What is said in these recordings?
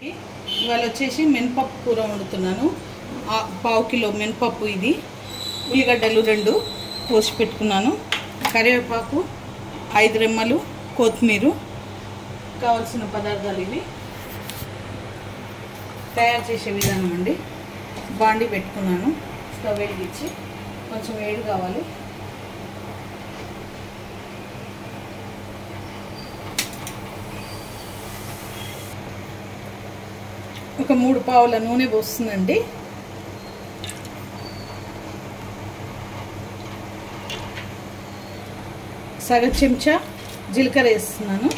ఇవాళ వచ్చేసి మినపప్పు కూర వండుతున్నాను. పావు కిలో మినపప్పు, ఇది ఉల్లిగడ్డలు 2 కోసి పెట్టుకున్నాను, కరివేపాకు 5 రెమ్మలు, కొత్తిమీర. కావాల్సిన పదార్థాలు ఇవి. తయారు చేసే విధానం అండి. బాండి పెట్టుకున్నాను, స్టవ్ వెలిగించి కొంచెం వేడి కావాలి. ఒక 3 పావుల నూనె పోస్తుందండి. సగ చెంచా జీలకర్ర వేస్తున్నాను.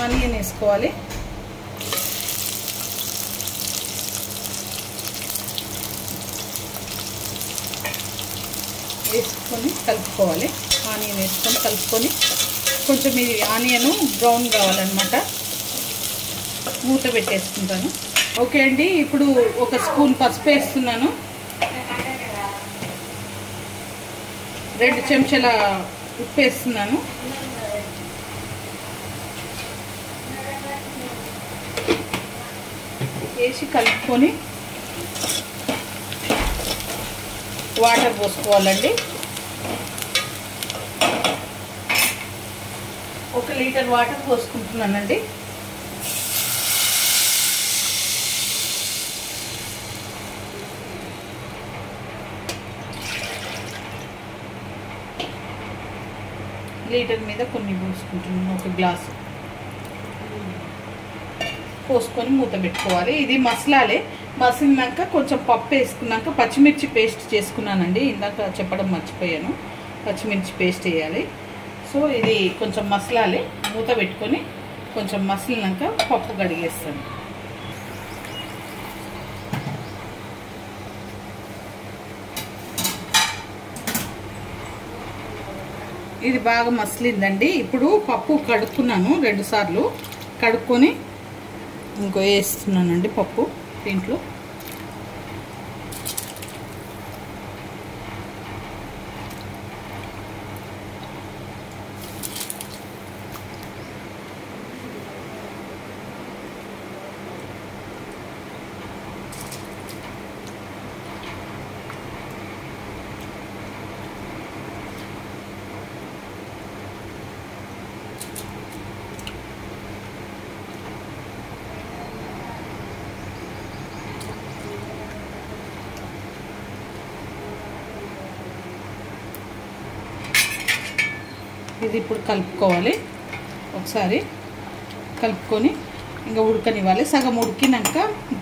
ఆనియన్ వేసుకోవాలి. వేసుకొని కలుపుకోవాలి. ఆనియన్ వేసుకొని కలుపుకొని కొంచెం ఇది ఆనియన్ బ్రౌన్ కావాలన్నమాట. మూత పెట్టేసుకుంటాను. ఓకే అండి, ఇప్పుడు 1 స్పూన్ పసుపు వేస్తున్నాను. 2 చెంచాల ఉప్పు వేస్తున్నాను. వేసి కలుపుకొని వాటర్ పోసుకోవాలండి. 1 లీటర్ వాటర్ పోసుకుంటున్నానండి. లీటర్ మీద కొన్ని పోసుకుంటున్నాను. 1 గ్లాసు పోసుకొని మూత పెట్టుకోవాలి. ఇది మసలాలే. మసిలినాక కొంచెం పప్పు వేసుకున్నాక పచ్చిమిర్చి పేస్ట్ చేసుకున్నానండి. ఇందాక చెప్పడం మర్చిపోయాను, పచ్చిమిర్చి పేస్ట్ వేయాలి. సో ఇది కొంచెం మసలాలే. మూత పెట్టుకొని కొంచెం మసిలినాక పప్పు కడిగేస్తాను. ఇది బాగా మసిలిందండి. ఇప్పుడు పప్పు కడుక్కున్నాను 2 సార్లు. కడుక్కొని ఇంకో వేస్తున్నానండి పప్పు దీంట్లో. ఇది ఇప్పుడు కలుపుకోవాలి. ఒకసారి కలుపుకొని ఇంకా ఉడకనివ్వాలి. సగం ఉడికినాక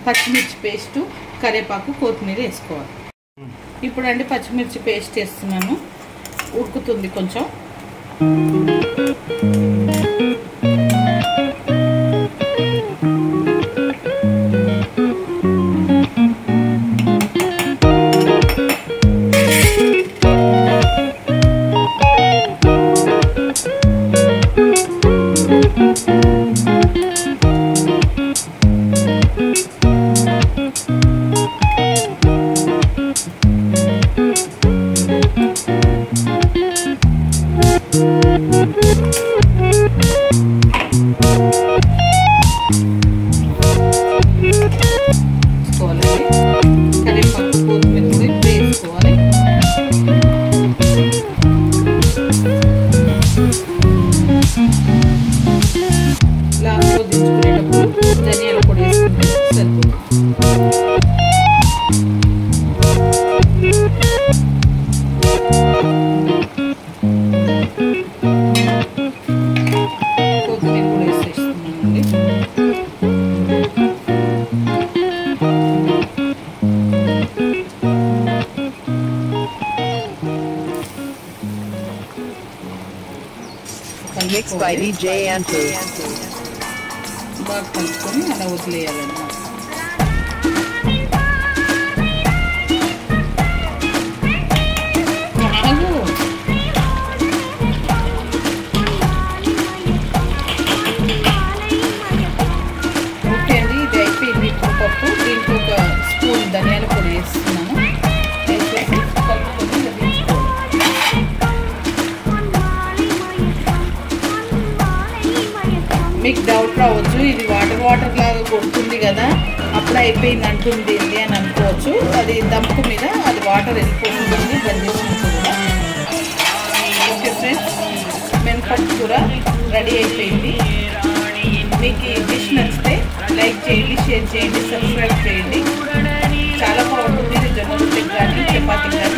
పచ్చిమిర్చి పేస్టు, కరివేపాకు, కొత్తిమీర వేసుకోవాలి. ఇప్పుడు అండి పచ్చిమిర్చి పేస్ట్ వేస్తున్నాను. ఉడుకుతుంది కొంచెం. లాస్ట్లో దించుకునేటప్పుడు ధనియాల పొడి వేసుకుంటే సరిపోతుంది. కొత్తిమీర కూడా వేసేస్తున్నానండి. Mixed by DJ Anpu. బాగా కలుపుకొని అలా వదిలేయాలన్నమాట. ఓకే అండి, ఇది అయిపోయింది. పప్పు దీంట్లో 1 స్పూన్ ధనియాల పొడి వేస్తున్నాను. వేసేసి కలుపుకొని మీకు డౌట్ రావచ్చు, ఇది వాటర్ లాగా కొడుతుంది కదా, అప్పుడు అయిపోయింది అంటుంది ఏంటి అని అనుకోవచ్చు. అది దమ్కు మీద అది వాటర్ వెళ్ళిపోతుంది బంద్ చేసినప్పుడు కూడా. ఓకే ఫ్రెండ్స్, మెంపట్టు కూర రెడీ అయిపోయింది. మీకు ఈ డిష్ నచ్చితే లైక్ చేయండి, షేర్ చేయండి, సబ్స్క్రైబ్ చేయండి. చాలా బాగుంటుంది. ఇది జొన్న రొట్టెకి కానీ చపాతీకి కానీ